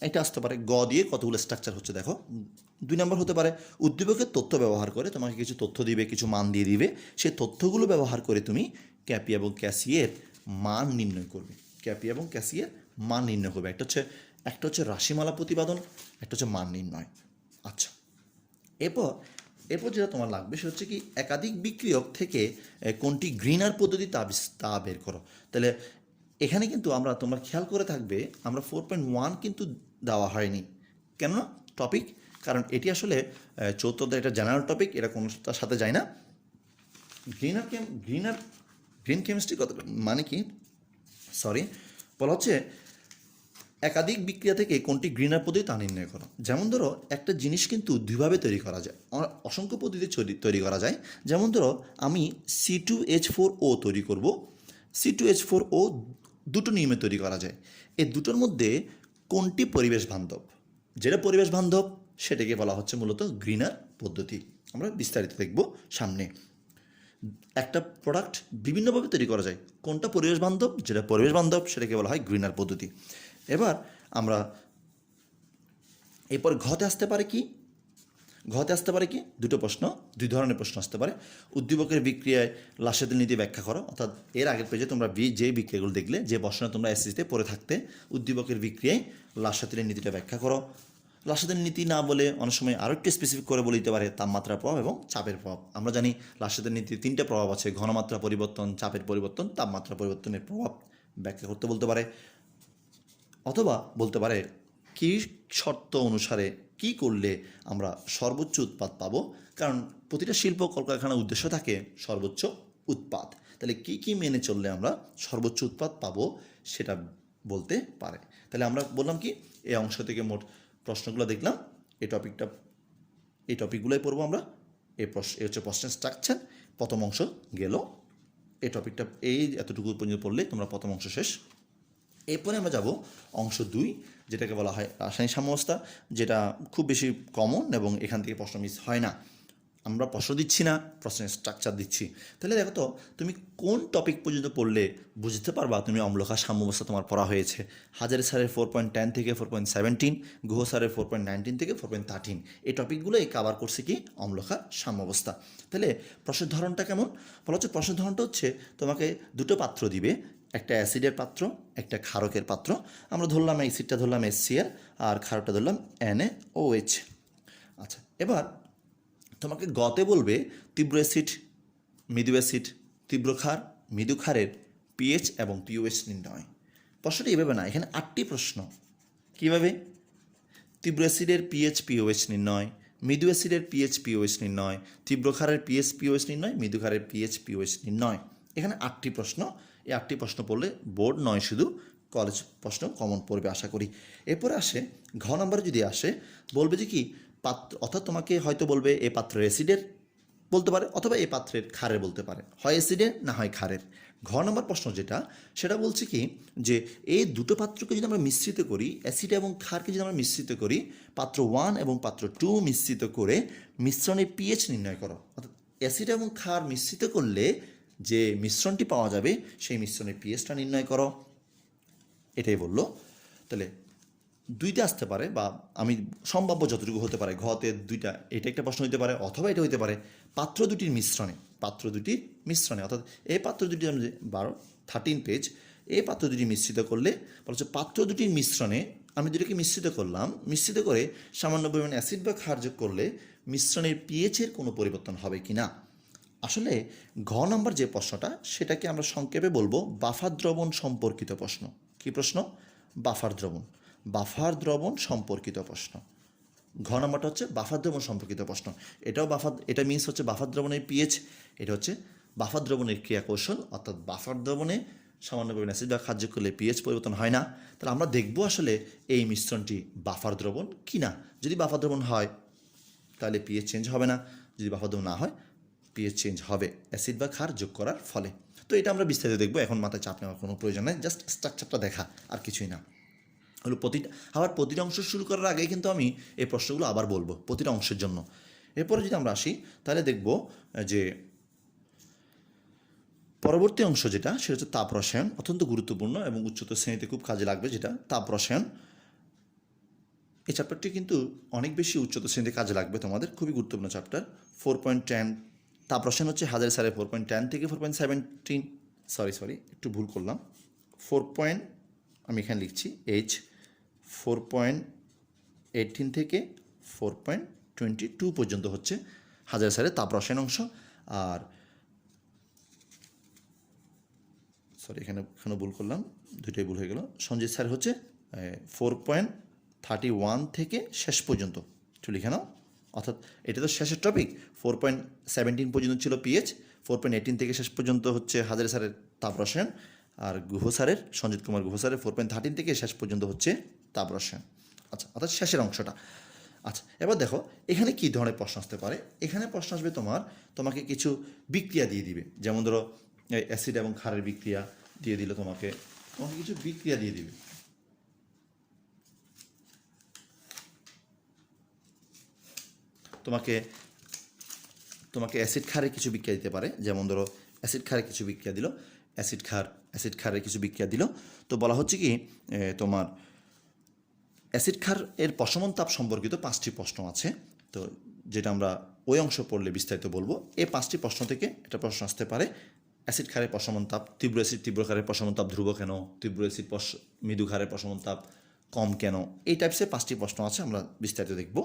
[SPEAKER 1] এটা আসতে পারে গ দিয়ে কতগুলো স্ট্রাকচার হচ্ছে দেখো। 2 নম্বর হতে পারে উদ্দীপকের তথ্য ব্যবহার করে তোমাকে কিছু তথ্য দিবে, কিছু মান দিয়ে দিবে, সেই তথ্যগুলো ব্যবহার করে তুমি ক্যাপি এবং ক্যাসিয়ের মান নির্ণয় করবে। ক্যাপি এবং ক্যাসিয়ের মান নির্ণয় করবে। একটা হচ্ছে রাশিমালা প্রতিপাদন, একটা হচ্ছে মান নির্ণয়। আচ্ছা, এরপর এরপর যেটা তোমার লাগবে সেটা হচ্ছে কি একাধিক বিক্রিয়ক থেকে কোনটি গ্রিনার পদ্ধতি তা বের করো। তাহলে এখানে কিন্তু তোমরা খেয়াল করে থাকবে আমরা 4.1 কিন্তু দেওয়া হয়নি। কেন টপিক? কারণ এটি আসলে চতুর্থ অধ্যায়, এটা জেনারেল টপিক, এটা কোনোটার সাথে যায় না। গ্রিন কেমিস্ট্রি কথা মানে কি, বলা হচ্ছে একাধিক বিক্রিয়া থেকে কোনটি গ্রিনার পদ্ধতি তা নির্ণয় করো। যেমন ধরো একটা জিনিস কিন্তু দুইভাবে তৈরি করা যায়, অসংখ্য পদ্ধতি তৈরি করা যায়। যেমন ধরো আমি C2H4O তৈরি করব, C2H4O দুটো নিয়মে তৈরি করা যায়। এই দুটোর মধ্যে কোনটি পরিবেশ বান্ধব? যেটা পরিবেশ বান্ধব সেটাকে বলা হচ্ছে মূলত গ্রিনার পদ্ধতি। আমরা বিস্তারিত দেখব সামনে। একটা প্রোডাক্ট বিভিন্নভাবে তৈরি করা যায়, কোনটা পরিবেশ বান্ধব? যেটা পরিবেশ বান্ধব সেটাকে বলা হয় গ্রিনার পদ্ধতি। এবার আমরা এরপর ঘতে আসতে পারে কি দুটো প্রশ্ন, দুই ধরনের প্রশ্ন আসতে পারে। উদ্দীপকের বিক্রিয়ায় লাসেতের নীতি ব্যাখ্যা করো। অর্থাৎ এর আগের পেজে তোমরা যে বিক্রিয়াগুলো দেখলে, যে প্রশ্ন তোমরা এসএসসিতে পড়ে থাকতে, উদ্দীপকের বিক্রিয়ায় লাসেতের নীতিটা ব্যাখ্যা করো। লাসেতের নীতি না বলে অনেক সময় আরও একটু স্পেসিফিক করে বলে দিতে পারে তাপমাত্রার প্রভাব এবং চাপের প্রভাব। আমরা জানি লাসেতের নীতির 3টে প্রভাব আছে: ঘনমাত্রা পরিবর্তন, চাপের পরিবর্তন, তাপমাত্রা পরিবর্তনের প্রভাব ব্যাখ্যা করতে বলতে পারে। অথবা বলতে পারে কী শর্ত অনুসারে কি করলে আমরা সর্বোচ্চ উৎপাদ পাবো। কারণ প্রতিটা শিল্প কলকারখানার উদ্দেশ্য থাকে সর্বোচ্চ উৎপাদ। তাহলে কি মেনে চললে আমরা সর্বোচ্চ উৎপাদ পাবো সেটা বলতে পারে। তাহলে আমরা বললাম কি, এই অংশ থেকে মোট প্রশ্নগুলো দেখলাম। এই টপিকগুলোই পড়বো আমরা। এই হচ্ছে প্রশ্নের স্ট্রাকচার। প্রথম অংশ গেল। এই টপিকটা এতটুকু পর্যন্ত পড়লে তোমরা প্রথম অংশ শেষ। এরপরে আমরা যাব অংশ 2, যেটাকে বলা হয় রাসায়নিক সাম্যাবস্থা, যেটা খুব বেশি কমন এবং এখান থেকে প্রশ্ন মিস হয় না। আমরা প্রশ্ন দিচ্ছি না, প্রশ্নের স্ট্রাকচার দিচ্ছি। তাহলে দেখো তো তুমি কোন টপিক পর্যন্ত পড়লে বুঝতে পারবা তুমি অম্লক্ষার সাম্যাবস্থা তোমার পড়া হয়েছে। হাজারি স্যারের 4.10 থেকে 4.17, গুহ স্যারের 4.19 থেকে 4.13, এই টপিকগুলোই কাভার করছে কি অম্লক্ষার সাম্যাবস্থা। তাহলে প্রশ্নের ধরনটা কেমন? বলা হচ্ছে প্রশ্নের ধরনটা হচ্ছে তোমাকে দুটো পাত্র দিবে, একটা অ্যাসিডের পাত্র, একটা ক্ষারকের পাত্র। আমরা ধরলাম অ্যাসিডটা ধরলাম HCl আর ক্ষারকটা ধরলাম NaOH। আচ্ছা, এবার তোমাকে গতে বলবে তীব্র অ্যাসিড, মৃদু অ্যাসিড, তীব্র ক্ষার, মৃদু ক্ষারের পিএইচ এবং পিওএইচ নির্ণয়। প্রশ্নটা এইভাবে না, এখানে 8টি প্রশ্ন। কীভাবে? তীব্র অ্যাসিডের পিএইচ পিওএইচ নির্ণয়, মৃদু অ্যাসিডের পিএইচ পিওএইচ নির্ণয়, তীব্র ক্ষারের পিএইচ পিওএইচ নির্ণয়, মৃদু ক্ষারের পিএইচ পিওএইচ নির্ণয়। এখানে 8টি প্রশ্ন। এই 8টি প্রশ্ন পড়লে বোর্ড নয়, শুধু কলেজ প্রশ্ন কমন পড়বে আশা করি। এরপরে আসে ঘ নম্বরে যদি আসে, বলবে যে কি পাত্র, অর্থাৎ তোমাকে হয়তো বলবে এ পাত্রের অ্যাসিডের বলতে পারে, অথবা এ পাত্রের ক্ষারের বলতে পারে, হয় অ্যাসিডের না হয় ক্ষারের। ঘ নম্বর প্রশ্ন সেটা বলছে কি যে এই দুটো পাত্রকে যদি আমরা মিশ্রিত করি, অ্যাসিড এবং ক্ষারকে যদি আমরা মিশ্রিত করি, পাত্র 1 এবং পাত্র 2 মিশ্রিত করে মিশ্রণের পিএইচ নির্ণয় করো। অর্থাৎ অ্যাসিড এবং ক্ষার মিশ্রিত করলে যে মিশ্রণটি পাওয়া যাবে সেই মিশ্রণের পিএইচটা নির্ণয় করো, এটাই বললো। তাহলে 2তে আসতে পারে, বা আমি সম্ভাব্য যতটুকু হতে পারে ঘতে 2টা, এটা একটা প্রশ্ন হতে পারে, অথবা এটা হতে পারে পাত্র দুটির মিশ্রণে, অর্থাৎ এই পাত্র দুটি আমি 13 পেজ, এই পাত্র দুটি মিশ্রিত করলে বলা হচ্ছে পাত্র দুটির মিশ্রণে আমি দুটিকে মিশ্রিত করলাম, মিশ্রিত করে সামান্য পরিমাণ অ্যাসিড বা ক্ষার যোগ করলে মিশ্রণের পিএইচের কোনো পরিবর্তন হবে কি না। আসলে ঘ নম্বর যে প্রশ্নটা সেটাকে আমরা সংক্ষেপে বলবো বাফার দ্রবণ সম্পর্কিত প্রশ্ন। কি প্রশ্ন? বাফার দ্রবণ সম্পর্কিত প্রশ্ন। ঘ নম্বরটা হচ্ছে বাফার দ্রবণ সম্পর্কিত প্রশ্ন। এটা মিনস হচ্ছে বাফার দ্রবণের পিএইচ, এটা হচ্ছে বাফার দ্রবণের ক্রিয়া কৌশল। অর্থাৎ বাফার দ্রবণে সামান্য পরিমাণ অ্যাসিড বা ক্ষার যোগ করলে পিএইচ পরিবর্তন হয় না। তাহলে আমরা দেখব আসলে এই মিশ্রণটি বাফার দ্রবণ কি না। যদি বাফার দ্রবণ হয় তাহলে পিএইচ চেঞ্জ হবে না, যদি বাফার দ্রবণ না হয় পিএইচ চেঞ্জ হবে অ্যাসিড বা ক্ষার যোগ করার ফলে। তো এটা আমরা বিস্তারিত দেখবো, এখন মাথায় চাপ নেওয়ার কোনো প্রয়োজন নেই, জাস্ট স্ট্রাকচারটা দেখা আর কিছুই না। হলো প্রতিটা অংশ শুরু করার আগেই কিন্তু আমি এই প্রশ্নগুলো আবার বলবো প্রতিটা অংশের জন্য। এরপরে যদি আমরা আসি তাহলে দেখব যে পরবর্তী অংশ সেটা হচ্ছে তাপ রসায়ন, অত্যন্ত গুরুত্বপূর্ণ এবং উচ্চতর শ্রেণীতে খুব কাজে লাগবে, যেটা তাপ রসায়ন। এই চ্যাপ্টারটি কিন্তু অনেক বেশি উচ্চতর শ্রেণীতে কাজে লাগবে তোমাদের, খুবই গুরুত্বপূর্ণ চ্যাপ্টার। 4.10 তাপ রসায়ন হচ্ছে হাজারি স্যারের 4.10 থেকে 4.17, সরি একটু ভুল করলাম, 4.10 আমি এখানে লিখছি H 4.18 থেকে 4.22 পর্যন্ত হচ্ছে হাজার স্যারের তাপ রসায়ন অংশ। আর সরি এখানে ভুল করলাম, দুইটাই ভুল হয়ে গেল। সঞ্জিত স্যার হচ্ছে 4.31 থেকে শেষ পর্যন্ত একটু লিখে নাও, অর্থাৎ এটা তো শেষের টপিক। 4.17 পর্যন্ত ছিল পিএইচ, 4.18 থেকে শেষ পর্যন্ত হচ্ছে হাজার স্যারের তাপ রসায়ন, আর গুহ স্যারের, সঞ্জিত কুমার গুহ স্যারের 4.13 থেকে শেষ পর্যন্ত হচ্ছে তাপ রসায়ন। আচ্ছা, অর্থাৎ শেষের অংশটা। আচ্ছা, এবার দেখো এখানে কী ধরনের প্রশ্ন আসতে পারে। এখানে প্রশ্ন আসবে তোমাকে কিছু বিক্রিয়া দিয়ে দিবে, যেমন ধরো অ্যাসিড এবং ক্ষারের বিক্রিয়া দিয়ে দিল, তোমাকে কিছু বিক্রিয়া দিয়ে দিবে। তোমাকে অ্যাসিড ক্ষারের কিছু বিক্রিয়া দিতে পারে, যেমন ধরো অ্যাসিড ক্ষারের কিছু বিক্রিয়া দিল, অ্যাসিড ক্ষারের কিছু বিক্রিয়া দিল। তো বলা হচ্ছে কি তোমার অ্যাসিড ক্ষার এর প্রশমন তাপ সম্পর্কিত 5টি প্রশ্ন আছে। তো যেটা আমরা ওই অংশ পড়লে বিস্তারিত বলবো। এই 5টি প্রশ্ন থেকে একটা প্রশ্ন আসতে পারে, অ্যাসিড ক্ষারের প্রশমন তাপ, তীব্র অ্যাসিড তীব্র ক্ষারের প্রশমন তাপ ধ্রুব কেন, তীব্র অ্যাসিড মৃদু ক্ষারের প্রশমন তাপ কম কেন, এই টাইপসের 5টি প্রশ্ন আছে, আমরা বিস্তারিত দেখব।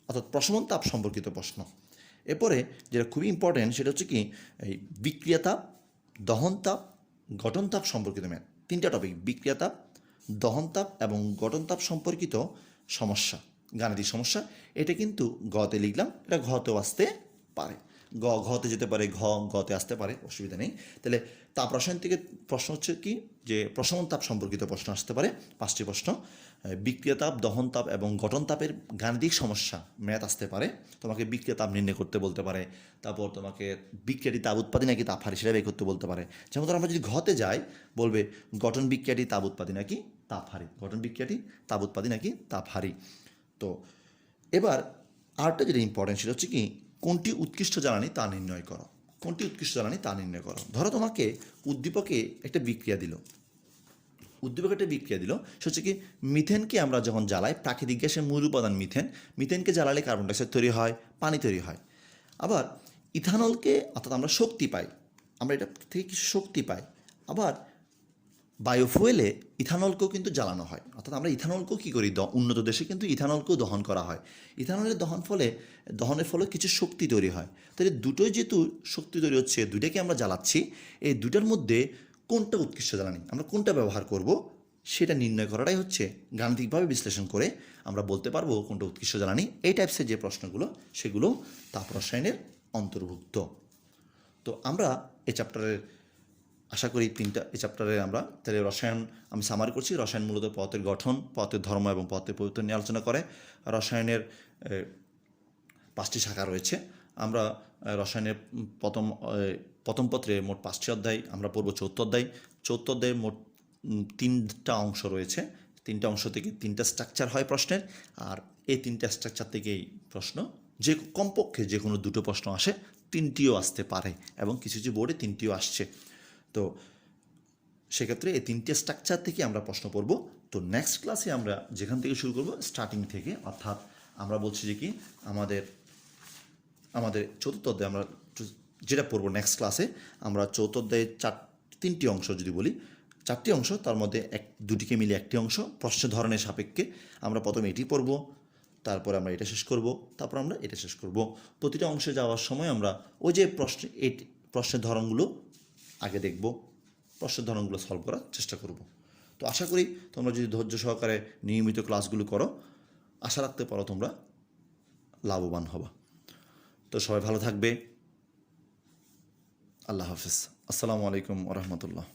[SPEAKER 1] অর্থাৎ প্রশমন তাপ সম্পর্কিত প্রশ্ন। এরপরে যেটা খুবই ইম্পর্টেন্ট সেটা হচ্ছে কি এই বিক্রিয়া তাপ, দহন তাপ, গঠন তাপ সম্পর্কিত ম্যাথ। 3টা টপিক, বিক্রিয়া তাপ, দহন তাপ এবং গঠন তাপ সম্পর্কিত সমস্যা, গাণিতিক সমস্যা। এটা কিন্তু গতে লিখলাম, এটা ঘতেও আসতে পারে, ঘতে যেতে পারে, গতে আসতে পারে, অসুবিধা নেই। তাহলে তাপ রসায়ন থেকে প্রশ্ন হচ্ছে কি যে প্রশমন তাপ সম্পর্কিত প্রশ্ন আসতে পারে, 5টি প্রশ্ন। বিক্রিয়া তাপ, দহন তাপ এবং গঠন তাপের গাণিতিক সমস্যা ম্যাথ আসতে পারে। তোমাকে বিক্রিয়া তাপ নির্ণয় করতে বলতে পারে, তারপর তোমাকে বিক্রিয়াটি তাপ উৎপাদী নাকি তাপ হারি সেটা বের করতে বলতে পারে। যেমন ধরো আমরা যদি ঘতে যাই, বলবে গঠন বিক্রিয়াটি তাপ উৎপাদী নাকি তাপ হারি, গঠন বিক্রিয়াটি তাপ উৎপাদী নাকি তাপ হারি। তো এবার আরেকটা যেটা ইম্পর্টেন্ট সেটা হচ্ছে কি কোনটি উৎকৃষ্ট জ্বালানি তা নির্ণয় করো, কোনটি উৎকৃষ্ট জ্বালানি তা নির্ণয় করো। ধরো তোমাকে উদ্দীপকে একটা বিক্রিয়া দিল, সে হচ্ছে কি মিথেনকে আমরা যখন জ্বালাই, প্রাকৃতিক গ্যাসের মূল উপাদান মিথেনকে জ্বালালে কার্বন ডাইঅক্সাইড তৈরি হয়, পানি তৈরি হয়। আবার ইথানলকে, অর্থাৎ আমরা শক্তি পাই, আমরা এটা থেকে কিছু শক্তি পাই। আবার বায়োফুয়েলে ইথানলকেও কিন্তু জ্বালানো হয়, অর্থাৎ আমরা ইথানলকেও কী করি, উন্নত দেশে কিন্তু ইথানলকেও দহন করা হয়। ইথানলের দহনের ফলে কিছু শক্তি তৈরি হয়। তাহলে দুটোই যেহেতু শক্তি তৈরি হচ্ছে, দুইটাকে আমরা জ্বালাচ্ছি, এই দুটার মধ্যে কোনটা উৎকৃষ্ট জ্বালানি, আমরা কোনটা ব্যবহার করব সেটা নির্ণয় করাটাই হচ্ছে গাণিতিকভাবে বিশ্লেষণ করে আমরা বলতে পারবো কোনটা উৎকৃষ্ট জ্বালানি। এই টাইপসের যে প্রশ্নগুলো সেগুলো তাপ রসায়নের অন্তর্ভুক্ত। তো আমরা এই চ্যাপ্টারের আশা করি এই চ্যাপ্টারে আমরা তাহলে রসায়ন, আমি সামারি করছি, রসায়ন মূলত পদার্থের গঠন, পদার্থের ধর্ম এবং পদার্থের পরিবর্তন নিয়ে আলোচনা করে। রসায়নের 5টি শাখা রয়েছে। আমরা রসায়নের প্রথম পত্রে মোট 5টি অধ্যায়, আমরা পড়ব 4th অধ্যায়। 4th অধ্যায়ে মোট 3টা অংশ রয়েছে, 3টা অংশ থেকে 3টা স্ট্রাকচার হয় প্রশ্নের, আর এই 3টা স্ট্রাকচার থেকেই প্রশ্ন, যে কমপক্ষে যে কোনো 2টো প্রশ্ন আসে, 3টিও আসতে পারে, এবং কিছু কিছু বোর্ডে 3টিও আসছে। তো সেক্ষেত্রে এই 3টে স্ট্রাকচার থেকে আমরা প্রশ্ন পড়ব। তো নেক্সট ক্লাসে আমরা যেখান থেকে শুরু করব, স্টার্টিং থেকে, অর্থাৎ আমরা বলছি যে কি আমাদের 4th অধ্যায়ে আমরা যেটা পড়বো নেক্সট ক্লাসে, আমরা 4th অধ্যায়ে 3টি অংশ যদি বলি, 4টি অংশ, তার মধ্যে দুটিকে মিলে একটি অংশ প্রশ্নের ধরনের সাপেক্ষে আমরা প্রথমে এটি পড়ব, তারপর আমরা এটা শেষ করব, তারপর আমরা এটা শেষ করব। প্রতিটা অংশে যাওয়ার সময় আমরা ওই যে প্রশ্নের ধরনগুলো আগে দেখব, প্রশ্নের ধরনগুলো সলভ করার চেষ্টা করব। তো আশা করি তোমরা যদি ধৈর্য সহকারে নিয়মিত ক্লাসগুলো করো, আশা রাখতে পারো তোমরা লাভবান হবা। তো সবাই ভালো থাকবে। আল্লাহ হাফিজ। আসসালামু আলাইকুম ওয়া রাহমাতুল্লাহ।